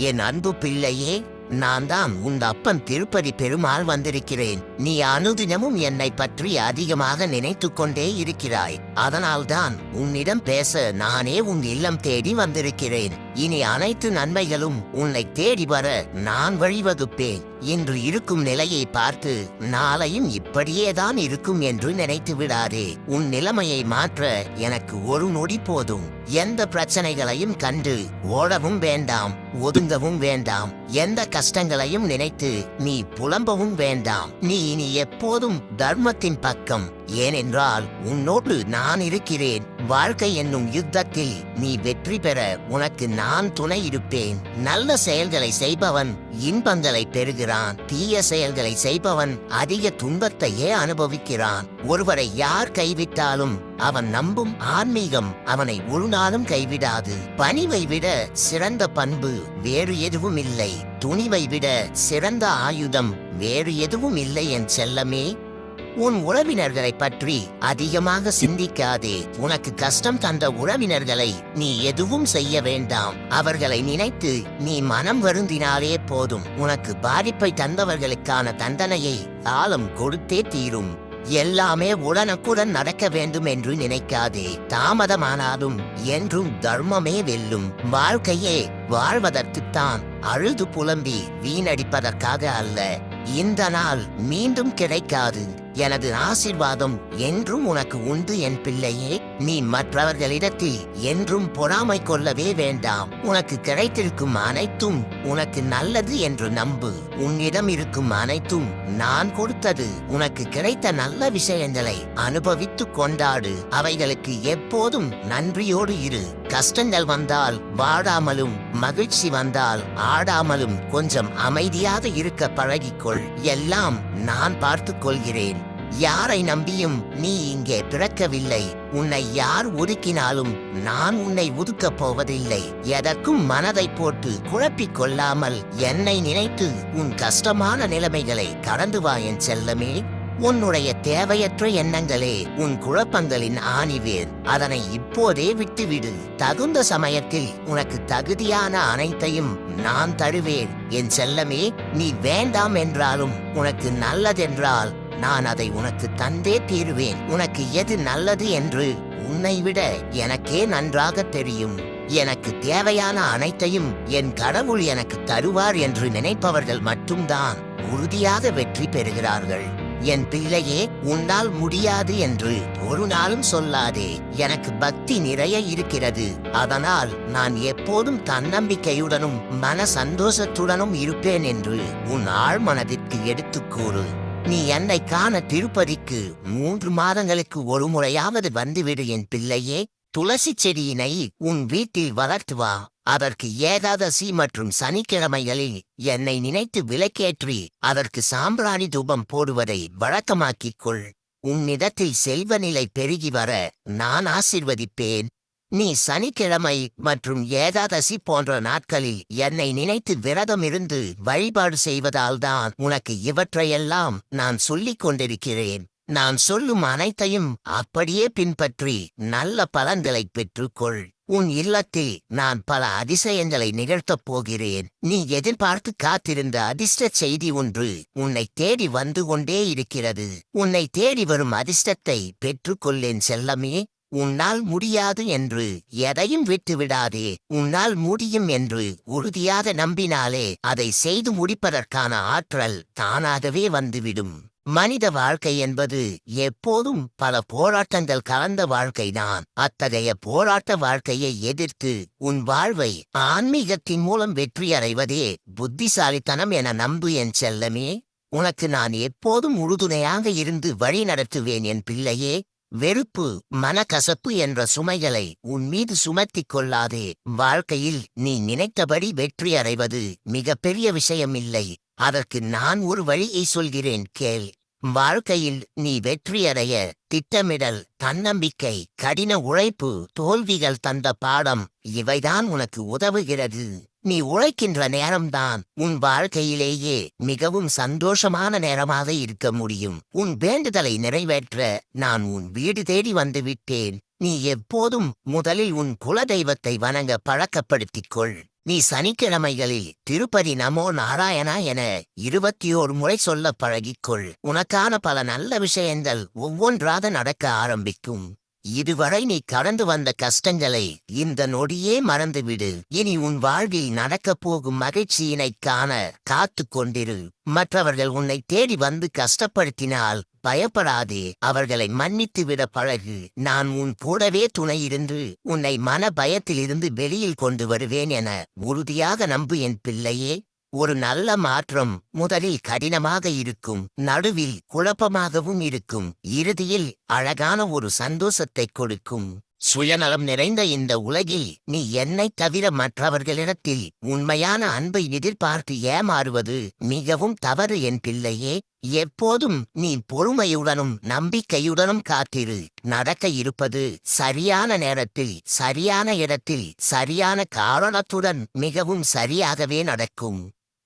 என் அன்பு பிள்ளையே, நான் தான் உன் அப்பன் திருப்பதி பெருமாள் வந்திருக்கிறேன். நீ அனுதினமும் என்னை பற்றி அதிகமாக நினைத்து கொண்டே இருக்கிறாய். அதனால்தான் உன்னிடம் பேச நானே உன் இல்லம் தேடி வந்திருக்கிறேன். இனி அனைத்து நன்மைகளும் உன்னை தேடி வர நான் வழிவகுப்பேன். இன்று இருக்கும் நிலையை பார்த்து நாளையும் இப்படியேதான் இருக்கும் என்று நினைத்து விடாதே. உன் நிலைமையை மாற்ற எனக்கு ஒரு நொடி போதும். எந்த பிரச்சனைகளையும் கண்டு ஓடவும் வேண்டாம், ஒதுங்கவும் வேண்டாம். எந்த கஷ்டங்களையும் நினைத்து நீ புலம்பவும் வேண்டாம். நீ இனி எப்போதும் தர்மத்தின் பக்கம். ஏனென்றால் உன்னோடு நான் இருக்கிறேன். வாழ்க்கை என்னும் யுத்தத்தில் நீ வெற்றி பெற உனக்கு நான் துணை இருப்பேன். நல்ல செயல்களை செய்பவன் இன்பங்களை பெறுகிறான். தீய செயல்களை செய்பவன் அதிக துன்பத்தையே அனுபவிக்கிறான். ஒருவரை யார் கைவிட்டாலும் அவன் நம்பும் ஆன்மீகம் அவனை ஒரு நாளும் கைவிடாது. பணிவை விட சிறந்த பண்பு வேறு எதுவும் இல்லை. துணிவை விட சிறந்த ஆயுதம் வேறு எதுவும் இல்லை என் செல்லமே. உன் உறவினர்களை பற்றி அதிகமாக சிந்திக்காதே. உனக்கு கஷ்டம் தந்த உறவினர்களை நீ எதுவும் செய்ய வேண்டாம். அவர்களை நினைத்து நீ மனம் வருந்தினாலே போதும். உனக்கு பாதிப்பை தந்தவர்களுக்கான தண்டனையை காலம் கொடுத்தே தீரும். எல்லாமே உடனுக்குடன் நடக்க வேண்டும் என்று நினைக்காதே. தாமதமானாலும் என்றும் தர்மமே வெல்லும். வாழ்க்கையே வாழ்வதற்குத்தான், அழுது புலம்பி வீணடிப்பதற்காக அல்ல. இந்த நாள் மீண்டும் கிடைக்காது. எனது ஆசீர்வாதம் என்றும் உனக்கு உண்டு என் பிள்ளையே. நீ மற்றவர்களிடத்தில் என்றும் பொறாமை கொள்ளவே வேண்டாம். உனக்கு கிடைத்திருக்கும் அனைத்தும் உனக்கு நல்லது என்று நம்பு. உன்னிடம் இருக்கும் அனைத்தும் நான் கொடுத்தது. உனக்கு கிடைத்த நல்ல விஷயங்களை அனுபவித்து கொண்டாடு. அவைகளுக்கு எப்போதும் நன்றியோடு இரு. கஷ்டங்கள் வந்தால் வாடாமலும், மகிழ்ச்சி வந்தால் ஆடாமலும் கொஞ்சம் அமைதியாக இருக்க பழகிக்கொள். எல்லாம் நான் பார்த்துக் கொள்கிறேன். யாரை நம்பியும் நீ இங்கே பிறக்கவில்லை. உன்னை யார் ஒதுக்கினாலும் நான் உன்னை ஒதுக்கப் போவதில்லை. எதற்கும் மனதை போட்டு குழப்பிக் கொள்ளாமல் என்னை நினைத்து உன் கஷ்டமான நிலைமைகளை கடந்து வா என் செல்லமே. உன்னுடைய தேவையற்ற எண்ணங்களே உன் குழப்பங்களின் ஆணிவேர். அதனை இப்போதே விட்டுவிடு. தகுந்த சமயத்தில் உனக்கு தகுதியான அனைத்தையும் நான் தருவேன் என் செல்லமே. நீ வேண்டாம் என்றாலும் உனக்கு நல்லதென்றால் நான் அதை உனக்கு தந்தே தீருவேன். உனக்கு எது நல்லது என்று உன்னை விட எனக்கே நன்றாக தெரியும். எனக்கு தேவையான அனைத்தையும் என் கடவுள் எனக்கு தருவார் என்று நினைப்பவர்கள் மட்டும்தான் உறுதியாக வெற்றி பெறுகிறார்கள். என் பிள்ளையே, உன்னால் முடியாது என்று ஒரு நாளும் சொல்லாதே. எனக்கு பக்தி நிறைய இருக்கிறது. அதனால் நான் எப்போதும் தன்னம்பிக்கையுடனும் மன சந்தோஷத்துடனும் இருப்பேன் என்று உன் ஆழ்மனதிற்கு எடுத்துக்கூறு. நீ என்னை காண திருப்பதிக்கு 3 மாதங்களுக்கு ஒரு முறையாவது வந்துவிடு என் பிள்ளையே. துளசி செடியினை உன் வீட்டில் வளர்த்து வா. அதற்கு ஏகாதசி மற்றும் சனிக்கிழமைகளில் என்னை நினைத்து விளக்கேற்றி அதற்கு சாம்பிராணி தூபம் போடுவதை வழக்கமாக்கிக் கொள். உன்னிடத்தில் செல்வ நிலை பெருகி வர நான் ஆசிர்வதிப்பேன். நீ சனிக்கிழமை மற்றும் ஏகாதசி போன்ற நாட்களில் என்னை நினைத்து விரதம் இருந்து வழிபாடு செய்வதால்தான் உனக்கு இவற்றையெல்லாம் நான் சொல்லிக் கொண்டிருக்கிறேன். நான் சொல்லும் அனைத்தையும் அப்படியே பின்பற்றி நல்ல பலன்களை பெற்றுக்கொள். உன் இல்லத்தில் நான் பல அதிசயங்களை நிகழ்த்தப் போகிறேன். நீ எதிர்பார்த்து காத்திருந்த அதிர்ஷ்ட செய்தி ஒன்று உன்னை தேடி வந்து கொண்டே இருக்கிறது. உன்னை தேடி வரும் அதிர்ஷ்டத்தை பெற்றுக்கொள்ளேன் செல்லமே. உன்னால் முடியாது என்று எதையும் விட்டுவிடாதே. உன்னால் முடியும் என்று உறுதியாக நம்பினாலே அதை செய்து முடிப்பதற்கான ஆற்றல் தானாகவே வந்துவிடும். மனித வாழ்க்கை என்பது எப்போதும் பல போராட்டங்கள் கலந்த வாழ்க்கைதான். அத்தகைய போராட்ட வாழ்க்கையை எதிர்த்து உன் வாழ்வை ஆன்மீகத்தின் மூலம் வெற்றியடைவதே புத்திசாலித்தனம் என நம்பு என் செல்லமே. உனக்கு நான் எப்போதும் உறுதுணையாக இருந்து வழி நடத்துவேன் என் பிள்ளையே. வெறுப்பு, மனக்கசப்பு என்ற சுமைகளை உன் மீது சுமத்திக் கொள்ளாதே. வாழ்க்கையில் நீ நினைத்தபடி வெற்றி அடைவது மிகப்பெரிய விஷயமில்லை. அதற்கு நான் ஒரு வழியை சொல்கிறேன் கேள். வாழ்க்கையில் நீ வெற்றியடைய திட்டமிடல், தன்னம்பிக்கை, கடின உழைப்பு, தோல்விகள் தந்த பாடம் இவைதான் உனக்கு உதவுகிறது. நீ உழைக்கின்ற நேரம்தான் உன் வாழ்க்கையிலேயே மிகவும் சந்தோஷமான நேரமாக இருக்க முடியும். உன் வேண்டுதலை நிறைவேற்ற நான் உன் வீடு தேடி வந்துவிட்டேன். நீ எப்போதும் முதலில் உன் குலதெய்வத்தை வணங்க பழக்கப்படுத்திக் கொள். நீ சனிக்கிழமைகளில் திருப்பதி நமோ நாராயணா என 21 முறை சொல்ல பழகிக்கொள். உனக்கான பல நல்ல விஷயங்கள் ஒவ்வொன்றாக நடக்க ஆரம்பிக்கும். இதுவரை நீ கடந்து வந்த கஷ்டங்களை இந்த நொடியே மறந்துவிடு. இனி உன் வாழ்வில் நடக்கப் போகும் மகிழ்ச்சியினைக் காண காத்து கொண்டிரு. மற்றவர்கள் உன்னை தேடி வந்து கஷ்டப்படுத்தினால் பயப்படாதே, அவர்களை மன்னித்து விட பழகு. நான் உன் கூடவே துணையிருந்து உன்னை மன பயத்திலிருந்து வெளியில் கொண்டு வருவேன் என உறுதியாக நம்பு என் பிள்ளையே. ஒரு நல்ல மாற்றம் முதலில் கடினமாக இருக்கும், நடுவில் குழப்பமாகவும் இருக்கும், இறுதியில் அழகான ஒரு சந்தோஷத்தை கொடுக்கும். சுயநலம் நிறைந்த இந்த உலகில் நீ என்னைத் தவிர மற்றவர்களிடத்தில் உண்மையான அன்பை எதிர்பார்த்து ஏமாறுவது மிகவும் தவறு என் பிள்ளையே. எப்போதும் நீ பொறுமையுடனும் நம்பிக்கையுடனும் காத்திரு. நடக்க இருப்பது சரியான நேரத்தில் சரியான இடத்தில் சரியான காரணத்துடன் மிகவும் சரியாகவே நடக்கும்.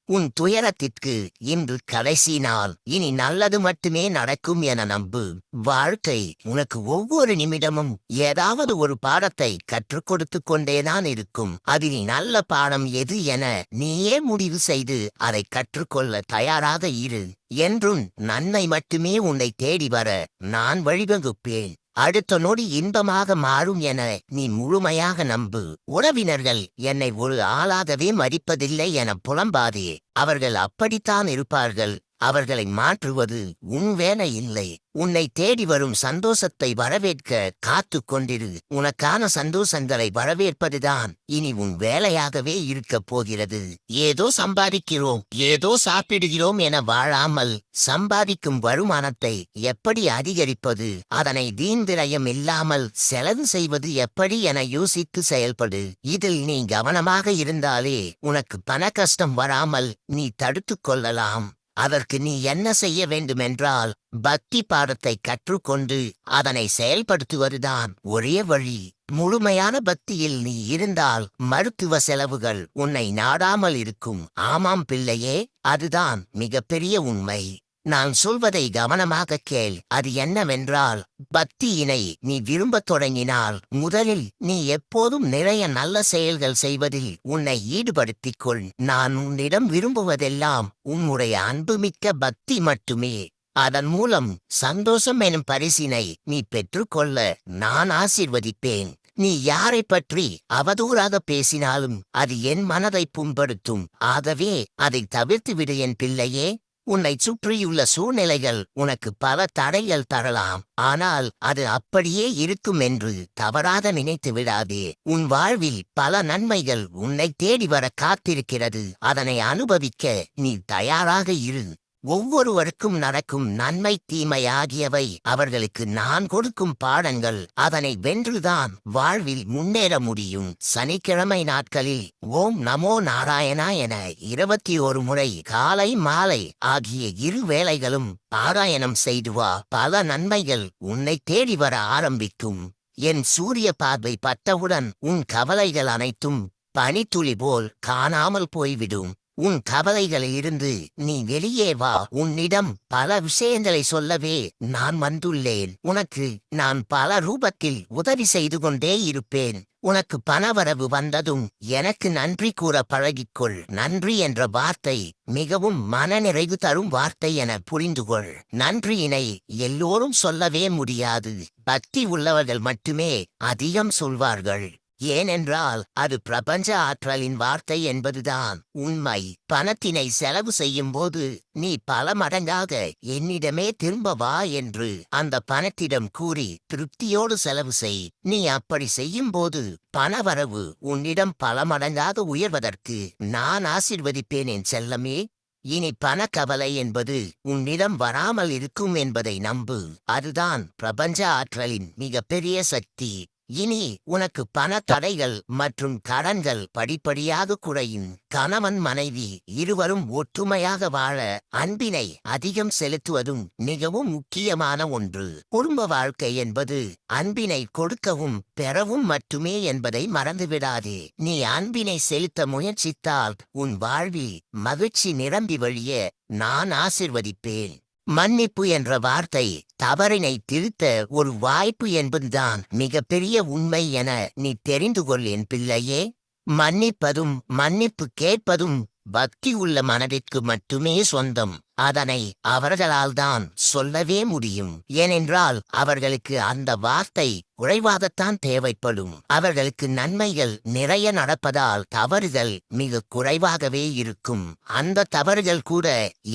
உன் துயரத்திற்கு இன்று கடைசி நாள். இனி நல்லது மட்டுமே நடக்கும் என நம்பு. வாழ்க்கை உனக்கு ஒவ்வொரு நிமிடமும் ஏதாவது ஒரு பாடத்தை கற்றுக் கொடுத்து கொண்டேதான் இருக்கும். அதில் நல்ல பாடம் எது என நீயே முடிவு செய்து அதை கற்றுக்கொள்ள தயாராக இரு. என்றும் நன்மை மட்டுமே உன்னை தேடி வர நான் வழிவகுப்பேன். அடுத்த நொடி இன்பமாக மாறும் என நீ முழுமையாக நம்பு. உறவினர்கள் என்னை ஒரு ஆளாகவே மதிப்பதில்லை என புலம்பாதே. அவர்கள் அப்படித்தான் இருப்பார்கள். அவர்களை மாற்றுவது உன் வேலை இல்லை. உன்னை தேடி வரும் சந்தோஷத்தை வரவேற்க காத்து கொண்டிரு. உனக்கான சந்தோஷங்களை வரவேற்பதுதான் இனி உன் வேலையாகவே இருக்கப் போகிறது. ஏதோ சம்பாதிக்கிறோம், ஏதோ சாப்பிடுகிறோம் என வாழாமல் சம்பாதிக்கும் வருமானத்தை எப்படி அதிகரிப்பது, அதனை வீண்விரயம் இல்லாமல் செலவு செய்வது எப்படி என யோசித்து செயல்படு. இதில் நீ கவனமாக இருந்தாலே உனக்கு பண கஷ்டம் வராமல் நீ தடுத்துக் கொள்ளலாம். அதற்கு நீ என்ன செய்ய வேண்டுமென்றால் பக்தி பாடத்தை கற்றுக்கொண்டு அதனை செயல்படுத்துவதுதான் ஒரே வழி. முழுமையான பக்தியில் நீ இருந்தால் மருத்துவ செலவுகள் உன்னை நாடாமல் இருக்கும். ஆமாம் பிள்ளையே, அதுதான் மிகப்பெரிய உண்மை. நான் சொல்வதை கவனமாக கேள். அது என்னவென்றால், பக்தியினை நீ விரும்பத் தொடங்கினால் முதலில் நீ எப்போதும் நிறைய நல்ல செயல்கள் செய்வதில் உன்னை ஈடுபடுத்திக் கொள். நான் உன்னிடம் விரும்புவதெல்லாம் உன்னுடைய அன்புமிக்க பக்தி மட்டுமே. அதன் மூலம் சந்தோஷம் எனும் பரிசினை நீ பெற்றுக்கொள்ள நான் ஆசீர்வதிப்பேன். நீ யாரை பற்றி அவதூறாக பேசினாலும் அது என் மனதை புண்படுத்தும். ஆகவே அதை தவிர்த்து விடு என் பிள்ளையே. உன்னை சுற்றியுள்ள சூழ்நிலைகள் உனக்கு பல தடைகள் தரலாம், ஆனால் அது அப்படியே இருக்கும் என்று தவறாக நினைத்து விடாதே. உன் வாழ்வில் பல நன்மைகள் உன்னை தேடி வர காத்திருக்கிறது. அதனை அனுபவிக்க நீ தயாராக இரு. ஒவ்வொருவருக்கும் நடக்கும் நன்மை தீமை ஆகியவை அவர்களுக்கு நான் கொடுக்கும் பாடங்கள். அதனை வென்றுதான் வாழ்வில் முன்னேற முடியும். சனிக்கிழமை நாட்களில் ஓம் நமோ நாராயணா என 21 முறை காலை மாலை ஆகிய 2 வேளைகளும் பாராயணம் செய்து வா. பல நன்மைகள் உன்னை தேடி வர ஆரம்பிக்கும். என் சூரிய பார்வை பட்டவுடன் உன் கவலைகள் அனைத்தும் பனித்துளி போல் காணாமல் போய்விடும். உன் கவலைகளிலிருந்து நீ வெளியே வா. உன்னிடம் பல விஷயங்களை சொல்லவே நான் வந்துள்ளேன். உனக்கு நான் பல ரூபத்தில் உதவி செய்து கொண்டே இருப்பேன். உனக்கு பணவரவு வந்ததும் எனக்கு நன்றி கூற பழகிக்கொள். நன்றி என்ற வார்த்தை மிகவும் மனநிறைவு தரும் வார்த்தை என புரிந்துகொள். நன்றியினை எல்லோரும் சொல்லவே முடியாது. பக்தி உள்ளவர்கள் மட்டுமே அதிகம் சொல்வார்கள். ஏனென்றால் அது பிரபஞ்ச ஆற்றலின் வார்த்தை என்பதுதான் உண்மை. பணத்தினை செலவு செய்யும் போது நீ பல மடங்காக என்னிடமே திரும்ப வா என்று அந்த பணத்திடம் கூறி திருப்தியோடு செலவு செய். நீ அப்படி செய்யும் போது பணவரவு உன்னிடம் பல மடங்காக உயர்வதற்கு நான் ஆசீர்வதிப்பேன் என் செல்லமே. இனி பணக்கவலை என்பது உன்னிடம் வராமல் இருக்கும் என்பதை நம்பு. அதுதான் பிரபஞ்ச ஆற்றலின் மிகப்பெரிய சக்தி. இனி உனக்கு பண தடைகள் மற்றும் கடன்கள் படிப்படியாக குறையும். கணவன் மனைவி இருவரும் ஒற்றுமையாக வாழ அன்பினை அதிகம் செலுத்துவதும் மிகவும் முக்கியமான ஒன்று. குடும்ப வாழ்க்கை என்பது அன்பினை கொடுக்கவும் பெறவும் மட்டுமே என்பதை மறந்துவிடாதே. நீ அன்பினை செலுத்த முயற்சித்தால் உன் வாழ்வில் மகிழ்ச்சி நிரம்பி வழிய நான் ஆசிர்வதிப்பேன். மன்னிப்பு என்ற வார்த்தை தவறினை திருத்த ஒரு வாய்ப்பு என்பதுதான் மிகப்பெரிய உண்மை என நீ தெரிந்து கொள் என் பிள்ளையே. மன்னிப்பதும் மன்னிப்பு கேட்பதும் பக்தி உள்ள மனதிற்கு மட்டுமே சொந்தம். அதனை அவர்களால் தான் சொல்லவே முடியும். ஏனென்றால் அவர்களுக்கு அந்த வார்த்தை குறைவாகத்தான் தேவைப்படும். அவர்களுக்கு நன்மைகள் நிறைய நடப்பதால் தவறுகள் மிக குறைவாகவே இருக்கும். அந்த தவறுகள் கூட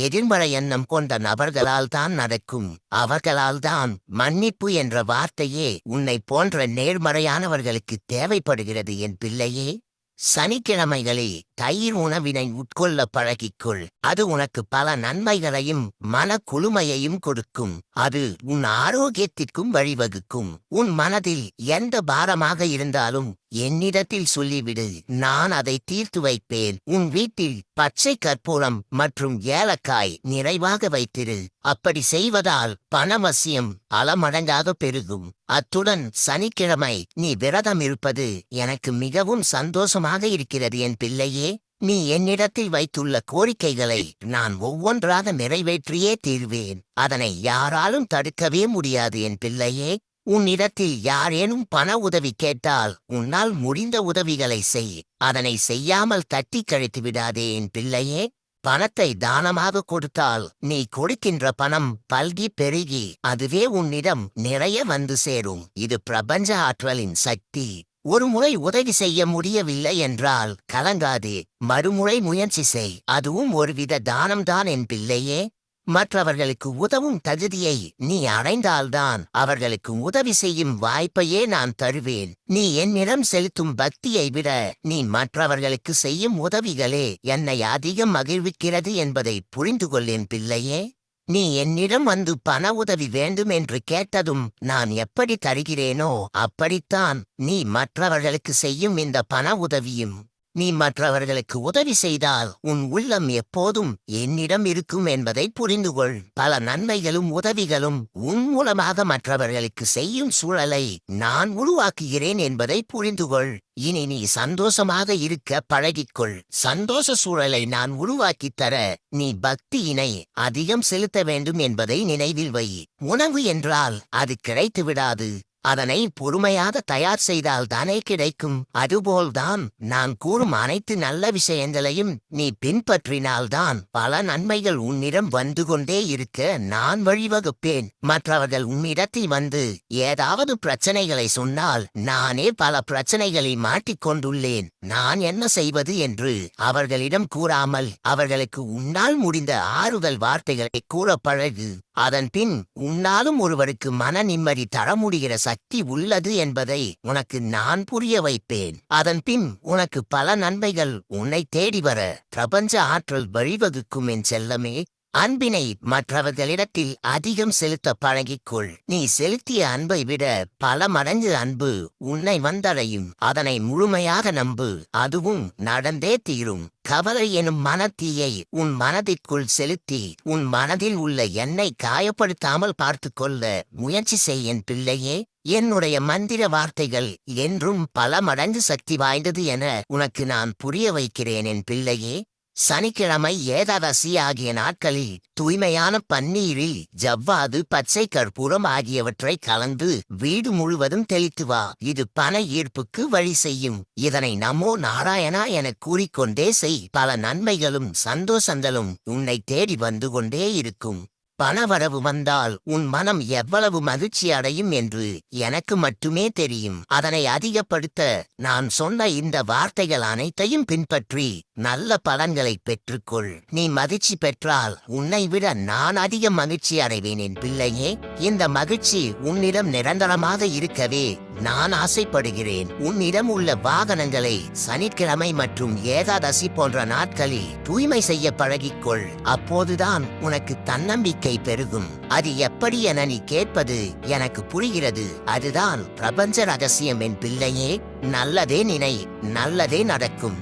எதிர்மறை எண்ணம் கொண்ட நபர்களால் தான் நடக்கும். அவர்களால் தான் மன்னிப்பு என்ற வார்த்தையே உன்னை போன்ற நேர்மறையானவர்களுக்கு தேவைப்படுகிறது என் பிள்ளையே. சனிக்கிழமைகளே தயிர் உணவினை உட்கொள்ள பழகிக்கொள். அது உனக்கு பல நன்மைகளையும் மன குளுமையையும் கொடுக்கும். அது உன் ஆரோக்கியத்திற்கும் வழிவகுக்கும். உன் மனதில் எந்த பாரமாக இருந்தாலும் என்னிடத்தில் சொல்லிவிடு, நான் அதை தீர்த்து வைப்பேன். உன் வீட்டில் பச்சை கற்பூரம் மற்றும் ஏலக்காய் நிறைவாக வைத்திரு. அப்படி செய்வதால் பணவசியம் பலமடங்காக பெருகும். அத்துடன் சனிக்கிழமை நீ விரதம் இருப்பது எனக்கு மிகவும் சந்தோஷமாக இருக்கிறது என் பிள்ளையே. நீ என்னிடத்தில் வைத்துள்ள கோரிக்கைகளை நான் ஒவ்வொன்றாக நிறைவேற்றியே தீர்வேன். அதனை யாராலும் தடுக்கவே முடியாது என் பிள்ளையே. உன்னிடத்தில் யாரேனும் பண உதவி கேட்டால் உன்னால் முடிந்த உதவிகளை செய். அதனை செய்யாமல் தட்டி கழித்து விடாதே என் பிள்ளையே. பணத்தை தானமாக கொடுத்தால் நீ கொடுக்கின்ற பணம் பல்கி பெருகி அதுவே உன்னிடம் நிறைய வந்து சேரும். இது பிரபஞ்ச ஆற்றலின் சக்தி. ஒரு முறை உதவி செய்ய முடியவில்லை என்றால் கலங்காதே, மறுமுறை முயற்சி செய். அதுவும் ஒருவித தானம்தான் என் பிள்ளையே. மற்றவர்களுக்கு உதவும் தகுதியை நீ அடைந்தால்தான் அவர்களுக்கு உதவி செய்யும் வாய்ப்பையே நான் தருவேன். நீ என்னிடம் செலுத்தும் பக்தியை விட நீ மற்றவர்களுக்கு செய்யும் உதவிகளே என்னை அதிகம் மகிழ்விக்கிறது என்பதை புரிந்து கொள்ளேன் பிள்ளையே. நீ என்னிடம் வந்து பண உதவி வேண்டும் என்று கேட்டதும் நான் எப்படி தருகிறேனோ அப்படித்தான் நீ மற்றவர்களுக்கு செய்யும் இந்த பண உதவியும். நீ மற்றவர்களுக்கு உதவி செய்தால் உன் உள்ளம் எப்போதும் என்னிடம் இருக்கும் என்பதை புரிந்துகொள். பல நன்மைகளும் உதவிகளும் உன் மூலமாக மற்றவர்களுக்கு செய்யும் சூழலை நான் உருவாக்குகிறேன் என்பதை புரிந்துகொள். இனி நீ சந்தோஷமாக இருக்க பழகிக்கொள். சந்தோஷ சூழலை நான் உருவாக்கித் தர நீ பக்தியினை அதிகம் செலுத்த வேண்டும் என்பதை நினைவில் வை. உணவு என்றால் அது கிடைத்து விடாது. அதனை பொறுமையாக தயார் செய்தால் தானே கிடைக்கும். அதுபோல்தான் நான் கூறும் அனைத்து நல்ல விஷயங்களையும் நீ பின்பற்றினால்தான் பல நன்மைகள் உன்னிடம் வந்து கொண்டே இருக்க நான் வழிவகுப்பேன். மற்றவர்கள் உன்னிடத்தில் வந்து ஏதாவது பிரச்சனைகளை சொன்னால் நானே பல பிரச்சனைகளை மாட்டிக்கொண்டுள்ளேன். நான் என்ன செய்வது என்று அவர்களிடம் கூறாமல் அவர்களுக்கு உன்னால் முடிந்த ஆறுதல் வார்த்தைகளை கூற பழகு. அதன் பின் உன்னாலும் ஒருவருக்கு மன நிம்மதி தர முடிகிற சக்தி உள்ளது என்பதை உனக்கு நான் புரிய வைப்பேன். அதன் பின் உனக்கு பல நன்மைகள் உன்னை தேடி வர பிரபஞ்ச ஆற்றல் வழிவகுக்கும் என் செல்லமே. அன்பினை மற்றவர்களிடத்தில் அதிகம் செலுத்த பழகிக்கொள். நீ செலுத்திய அன்பை விட பல மடங்கு அன்பு உன்னை வந்தடையும். அதனை முழுமையாக நம்பு, அதுவும் நடந்தே தீரும். கவலை எனும் மனத்தீயை உன் மனதிற்குள் செலுத்தி உன் மனதில் உள்ள என்னை காயப்படுத்தாமல் பார்த்து கொள்ள முயற்சி செய் என் பிள்ளையே. என்னுடைய மந்திர வார்த்தைகள் என்றும் பல மடங்கு சக்தி வாய்ந்தது என உனக்கு நான் புரிய வைக்கிறேன் என் பிள்ளையே. சனிக்கிழமை ஏகாதசி ஆகிய நாட்களில் தூய்மையான பன்னீரில் ஜவ்வாது பச்சை கற்பூரம் ஆகியவற்றை கலந்து வீடு முழுவதும் தெளித்து வா. இது பண ஈர்ப்புக்கு வழி செய்யும். இதனை நமோ நாராயணா என கூறிக்கொண்டே செய். பல நன்மைகளும் சந்தோஷங்களும் உன்னை தேடி வந்து கொண்டே இருக்கும். பணவரவு வந்தால் உன் மனம் எவ்வளவு மகிழ்ச்சி அடையும் என்று எனக்கு மட்டுமே தெரியும். அதனை அதிகப்படுத்த நான் சொன்ன இந்த வார்த்தைகள் அனைத்தையும் பின்பற்றி நல்ல பலன்களை பெற்றுக்கொள். நீ மகிழ்ச்சி பெற்றால் உன்னை விட நான் அதிக மகிழ்ச்சி அடைவேன் என் பிள்ளையே. இந்த மகிழ்ச்சி உன்னிடம் நிரந்தரமாக இருக்கவே நான் ஆசைப்படுகிறேன். உன்னிடம் உள்ள வாகனங்களை சனிக்கிழமை மற்றும் ஏகாதசி போன்ற நாட்களில் தூய்மை செய்ய பழகிக்கொள். அப்போதுதான் உனக்கு தன்னம்பிக்கை பெருகும். அது எப்படி என நீ கேட்பது எனக்கு புரிகிறது. அதுதான் பிரபஞ்ச ரகசியம் என் பிள்ளையே. நல்லதே நினை, நல்லதே நடக்கும்.